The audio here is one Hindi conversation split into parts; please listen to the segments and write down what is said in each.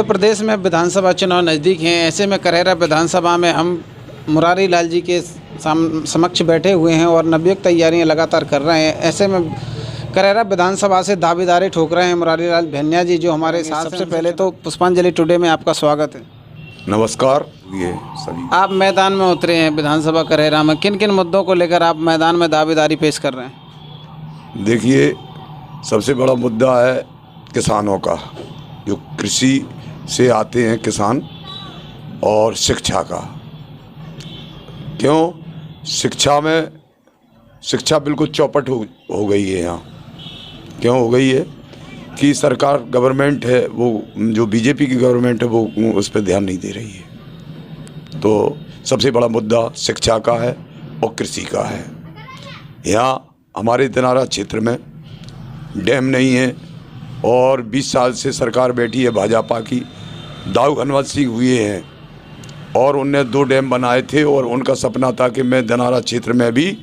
उत्तर प्रदेश में विधानसभा चुनाव नज़दीक हैं। ऐसे में करेरा विधानसभा में हम मुरारी लाल जी के समक्ष बैठे हुए हैं और नवयुक्त तैयारियां लगातार कर रहे हैं। ऐसे में करेरा विधानसभा से दावेदारी ठोक रहे हैं मुरारी लाल भैनिया जी, जो हमारे साथ। सबसे पहले तो पुष्पांजलि टुडे में आपका स्वागत है। नमस्कार। ये सभी आप मैदान में उतरे हैं विधानसभा करेरा में, किन किन मुद्दों को लेकर आप मैदान में दावेदारी पेश कर रहे हैं? देखिए, सबसे बड़ा मुद्दा है किसानों का, जो कृषि से आते हैं किसान, और शिक्षा का। क्यों शिक्षा बिल्कुल चौपट हो गई है यहाँ। क्यों हो गई है कि सरकार गवर्नमेंट है, वो जो बीजेपी की गवर्नमेंट है, वो उस पर ध्यान नहीं दे रही है। तो सबसे बड़ा मुद्दा शिक्षा का है और कृषि का है। यहाँ हमारे दिनारा क्षेत्र में डैम नहीं है और 20 साल से सरकार बैठी है भाजपा की। दाऊ हनवत सिंह हुए हैं और उनने 2 डैम बनाए थे और उनका सपना था कि मैं दिनारा क्षेत्र में भी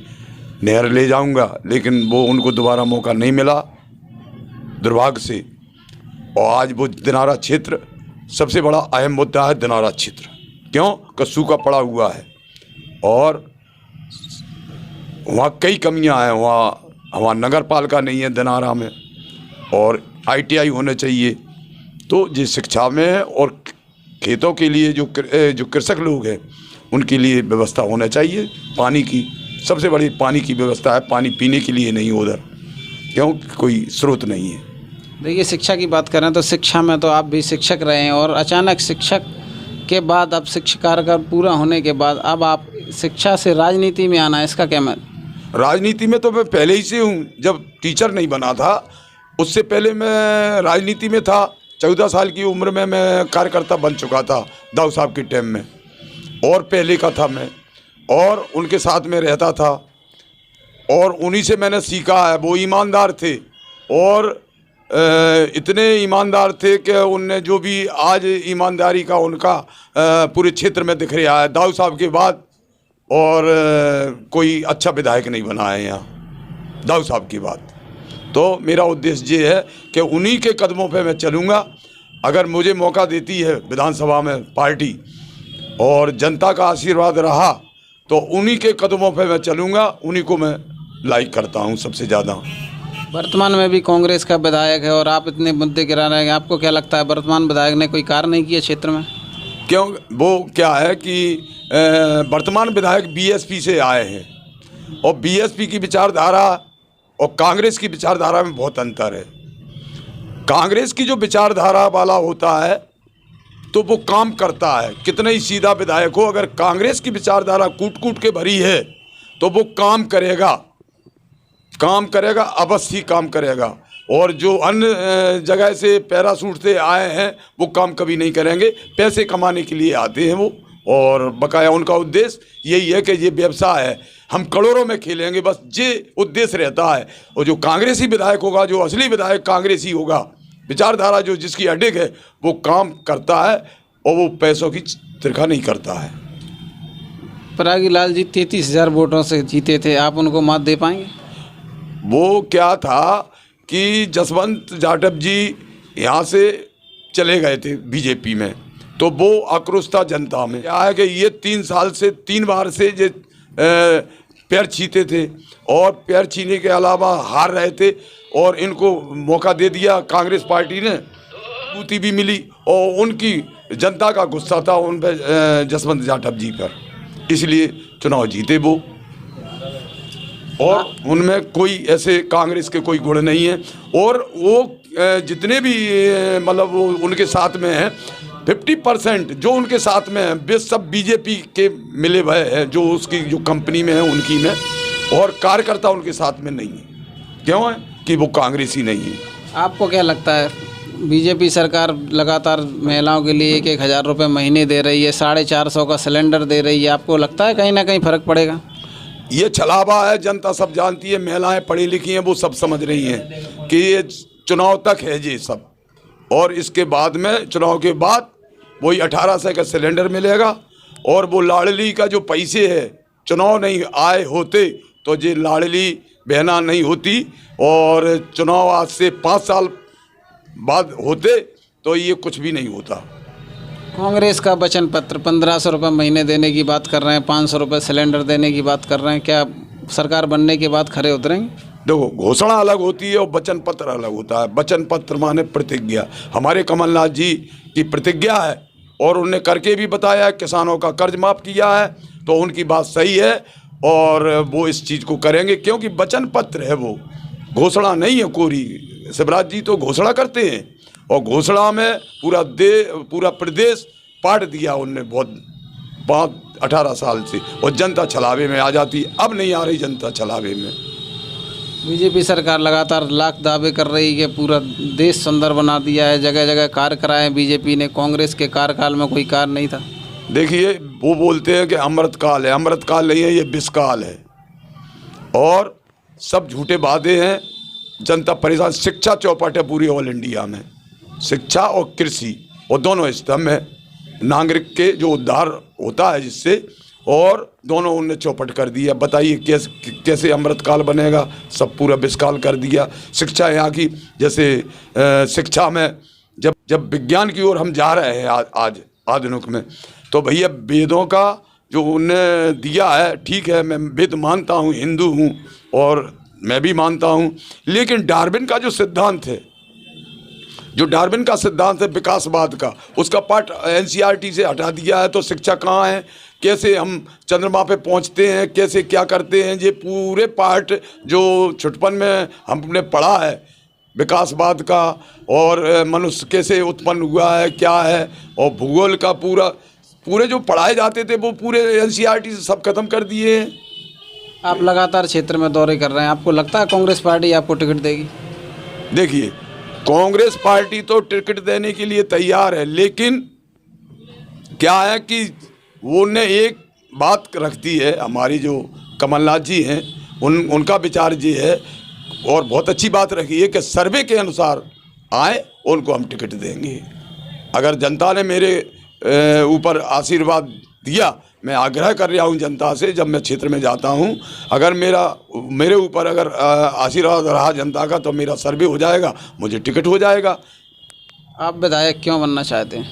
नहर ले जाऊंगा, लेकिन वो उनको दोबारा मौका नहीं मिला दुर्भाग्य से। और आज वो दिनारा क्षेत्र सबसे बड़ा अहम मुद्दा है। दिनारा क्षेत्र क्यों कि सूखा पड़ा हुआ है और वहाँ कई कमियां हैं। वहाँ नगर पालिका नहीं है दिनारा में, और ITI होने चाहिए। तो जिस शिक्षा में है और खेतों के लिए जो कृषक लोग हैं उनके लिए व्यवस्था होना चाहिए। पानी की सबसे बड़ी पानी की व्यवस्था है, पानी पीने के लिए नहीं उधर, क्यों कोई स्रोत नहीं है। देखिए, शिक्षा की बात करें तो शिक्षा में तो आप भी शिक्षक रहे हैं और अचानक शिक्षक के बाद अब शिक्षा कार्यकाल पूरा होने के बाद अब आप शिक्षा से राजनीति में आना, इसका क्या मतलब? राजनीति में तो मैं पहले ही से हूँ। जब टीचर नहीं बना था उससे पहले मैं राजनीति में था। 14 साल की उम्र में मैं कार्यकर्ता बन चुका था दाऊ साहब के टाइम में, और पहले का था मैं, और उनके साथ में रहता था और उन्हीं से मैंने सीखा है। वो ईमानदार थे और इतने ईमानदार थे कि उनने जो भी आज ईमानदारी का उनका पूरे क्षेत्र में दिख रहा है। दाऊ साहब के बाद और कोई अच्छा विधायक नहीं बना है यहाँ दाऊ साहब की बात। तो मेरा उद्देश्य ये है कि उन्हीं के कदमों पे मैं चलूँगा। अगर मुझे मौका देती है विधानसभा में पार्टी और जनता का आशीर्वाद रहा तो उन्हीं के कदमों पे मैं चलूँगा। उन्हीं को मैं लाइक करता हूँ सबसे ज़्यादा। वर्तमान में भी कांग्रेस का विधायक है और आप इतने मुद्दे गिरा रहे हैं, आपको क्या लगता है वर्तमान विधायक ने कोई कार्य नहीं किया क्षेत्र में? क्यों वो क्या है कि वर्तमान विधायक BSP से आए हैं और BSP की विचारधारा और कांग्रेस की विचारधारा में बहुत अंतर है। कांग्रेस की जो विचारधारा वाला होता है तो वो काम करता है, कितना ही सीधा विधायक हो, अगर कांग्रेस की विचारधारा कूट कूट के भरी है तो वो काम करेगा, अवश्य ही काम करेगा। और जो अन्य जगह से पैरासूट से आए हैं वो काम कभी नहीं करेंगे। पैसे कमाने के लिए आते हैं वो, और बकाया उनका उद्देश्य यही है कि ये व्यवसाय है, हम करोड़ों में खेलेंगे, बस ये उद्देश्य रहता है। और जो कांग्रेसी विधायक होगा, जो असली विधायक कांग्रेसी होगा, विचारधारा जो जिसकी अडिग है, वो काम करता है और वो पैसों की तिरखा नहीं करता है। परागी लाल जी 33,000 वोटों से जीते थे, आप उनको मात दे पाएंगे? वो क्या था कि जसवंत जाटव जी यहाँ से चले गए थे बीजेपी में, तो वो आक्रोश था जनता में। क्या है कि ये 3 साल से 3 बार से ये पैर छीते थे और पैर छीने के अलावा हार रहे थे, और इनको मौका दे दिया कांग्रेस पार्टी ने, बूती भी मिली, और उनकी जनता का गुस्सा था उन पर, जसवंत जाटव जी पर, इसलिए चुनाव जीते वो। और उनमें कोई ऐसे कांग्रेस के कोई गुण नहीं है, और वो जितने भी मतलब वो उनके साथ में हैं 50% जो उनके साथ में हैं वे सब बीजेपी के मिले हुए हैं, जो उसकी जो कंपनी में है उनकी में, और कार्यकर्ता उनके साथ में नहीं है। क्यों है कि वो कांग्रेसी नहीं है। आपको क्या लगता है बीजेपी सरकार लगातार महिलाओं के लिए 1,000 रुपये महीने दे रही है, 450 का सिलेंडर दे रही है, आपको लगता है कहीं ना कहीं फ़र्क पड़ेगा? ये छलावा है, जनता सब जानती है, महिलाएं पढ़ी लिखी हैं, वो सब समझ रही हैं कि ये चुनाव तक है ये सब, और इसके बाद में चुनाव के बाद वही 1800 का सिलेंडर मिलेगा। और वो लाडली का जो पैसे है, चुनाव नहीं आए होते तो ये लाडली बहना नहीं होती, और चुनाव आज से 5 साल बाद होते तो ये कुछ भी नहीं होता। कांग्रेस का वचन पत्र 1500 रुपये महीने देने की बात कर रहे हैं, 500 रुपये सिलेंडर देने की बात कर रहे हैं, क्या सरकार बनने के बाद खरे उतरेंगे? देखो, घोषणा अलग होती है और वचन पत्र अलग होता है। वचन पत्र माने प्रतिज्ञा। हमारे कमलनाथ जी की प्रतिज्ञा है और उन्होंने करके भी बताया है, किसानों का कर्ज माफ़ किया है, तो उनकी बात सही है और वो इस चीज़ को करेंगे, क्योंकि वचन पत्र है, वो घोषणा नहीं है कोरी। शिवराज जी तो घोषणा करते हैं और घोषणा में पूरा प्रदेश पाट दिया उनने बहुत 18 साल से, और जनता छलावे में आ जाती। अब नहीं आ रही जनता छलावे में। बीजेपी सरकार लगातार लाख दावे कर रही है कि पूरा देश सुंदर बना दिया है, जगह जगह कार्य कराए बीजेपी ने, कांग्रेस के कार्यकाल में कोई कार्य नहीं था। देखिए, वो बोलते हैं कि अमृतकाल है, अमृतकाल नहीं है, ये विषकाल है और सब झूठे वादे हैं। जनता परेशान। शिक्षा चौपट है पूरी ऑल इंडिया में, शिक्षा और कृषि और दोनों स्तंभ है नागरिक के जो उद्धार होता है जिससे, और दोनों उनने चौपट कर दिया। बताइए कैसे अमृतकाल बनेगा? सब पूरा विषकाल कर दिया। शिक्षा यहाँ की, जैसे शिक्षा में जब विज्ञान की ओर हम जा रहे हैं आज आधुनिक में, तो भैया वेदों का जो उनने दिया है, ठीक है, मैं वेद मानता हूँ, हिंदू हूँ और मैं भी मानता हूँ, लेकिन डार्विन का जो सिद्धांत है, जो डार्विन का सिद्धांत है विकासवाद का, उसका पार्ट एनसीईआरटी से हटा दिया है। तो शिक्षा कहाँ है? कैसे हम चंद्रमा पे पहुँचते हैं, कैसे क्या करते हैं, ये पूरे पार्ट जो छुटपन में हमने पढ़ा है विकासवाद का, और मनुष्य कैसे उत्पन्न हुआ है, क्या है, और भूगोल का पूरे जो पढ़ाए जाते थे वो पूरे एनसीईआरटी से सब खत्म कर दिए हैं। आप लगातार क्षेत्र में दौरे कर रहे हैं, आपको लगता है कांग्रेस पार्टी आपको टिकट देगी? देखिए, कांग्रेस पार्टी तो टिकट देने के लिए तैयार है, लेकिन क्या है कि वो ने एक बात रखती है, हमारी जो कमलनाथ जी हैं उनका विचार ये है, और बहुत अच्छी बात रखी है कि सर्वे के अनुसार आए उनको हम टिकट देंगे। अगर जनता ने मेरे ऊपर आशीर्वाद दिया, मैं आग्रह कर रहा हूँ जनता से, जब मैं क्षेत्र में जाता हूँ, अगर मेरे ऊपर अगर आशीर्वाद रहा जनता का, तो मेरा सर्वे हो जाएगा, मुझे टिकट हो जाएगा। आप विधायक क्यों बनना चाहते हैं?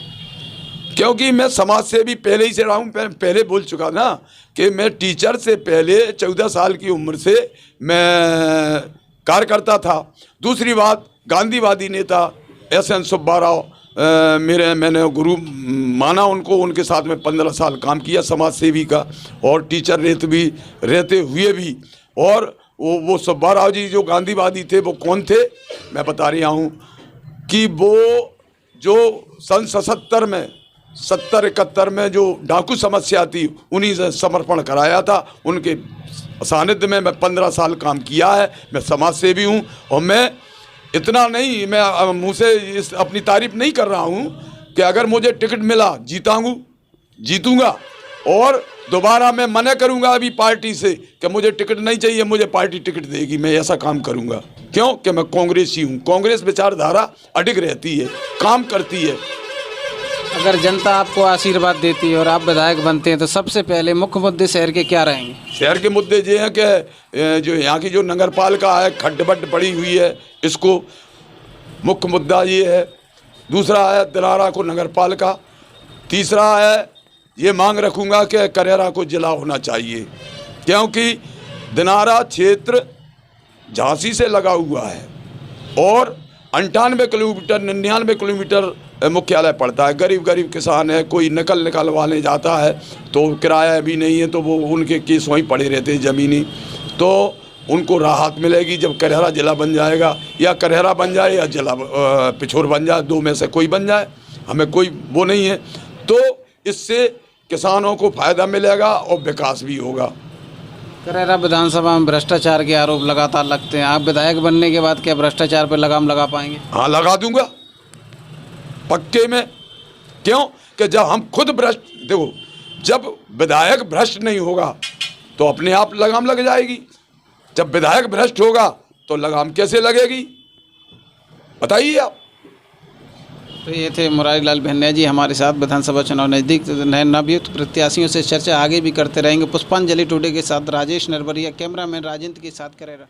क्योंकि मैं समाज से भी पहले ही से रहा हूँ। पहले बोल चुका ना कि मैं टीचर से पहले 14 साल की उम्र से मैं कार्य करता था। दूसरी बात, गांधीवादी नेता एस.एन. सुब्बा राव मैंने गुरु माना उनको, उनके साथ में 15 साल काम किया समाज सेवी का, और टीचर रहते हुए भी। और वो सुब्बा राव जी जो गांधीवादी थे, वो कौन थे? मैं बता रहा हूँ कि वो जो सन 70-71 में जो डाकू समस्या थी, उन्हीं से समर्पण कराया था। उनके सानिध्य में मैं 15 साल काम किया है। मैं समाज सेवी हूँ, और मैं इतना नहीं, मैं मुँह से अपनी तारीफ नहीं कर रहा हूँ कि अगर मुझे टिकट मिला जीतूंगा, और दोबारा मैं मना करूंगा अभी पार्टी से कि मुझे टिकट नहीं चाहिए, मुझे पार्टी टिकट देगी, मैं ऐसा काम करूंगा। क्यों? कि मैं कांग्रेसी हूँ। कांग्रेस विचारधारा अडिग रहती है, काम करती है। अगर जनता आपको आशीर्वाद देती है और आप विधायक बनते हैं, तो सबसे पहले मुख्य मुद्दे शहर के क्या रहेंगे? शहर के मुद्दे ये हैं कि जो यहाँ की जो नगर पालिका है खड्ड-बड्ड पड़ी हुई है, इसको मुख्य मुद्दा ये है। दूसरा है दिनारा को नगर पालिका। तीसरा है ये मांग रखूँगा कि करेरा को जिला होना चाहिए, क्योंकि दिनारा क्षेत्र झांसी से लगा हुआ है और 98 किलोमीटर 99 किलोमीटर मुख्यालय पड़ता है। गरीब किसान है, कोई निकलवाने जाता है तो किराया भी नहीं है, तो वो उनके केस वहीं पड़े रहते हैं ज़मीनी। तो उनको राहत मिलेगी जब करेरा जिला बन जाएगा, या करेरा बन जाए या जिला पिछोर बन जाए, दो में से कोई बन जाए, हमें कोई वो नहीं है। तो इससे किसानों को फ़ायदा मिलेगा और विकास भी होगा। करेरा विधानसभा में भ्रष्टाचार के आरोप लगातार लगते हैं, आप विधायक बनने के बाद क्या भ्रष्टाचार पर लगाम लगा पाएंगे? हाँ, लगा दूंगा पक्के में। क्यों? कि जब हम खुद भ्रष्ट, देखो, जब विधायक भ्रष्ट नहीं होगा तो अपने आप लगाम लग जाएगी। जब विधायक भ्रष्ट होगा तो लगाम कैसे लगेगी, बताइए आप। तो ये थे मुरारी लाल भिंडिया जी हमारे साथ। विधानसभा चुनाव नज़दीक, नवनियुक्त प्रत्याशियों से चर्चा आगे भी करते रहेंगे। पुष्पांजलि टुडे के साथ राजेश नरवरिया, कैमरामैन राजेंद्र के साथ करेरा।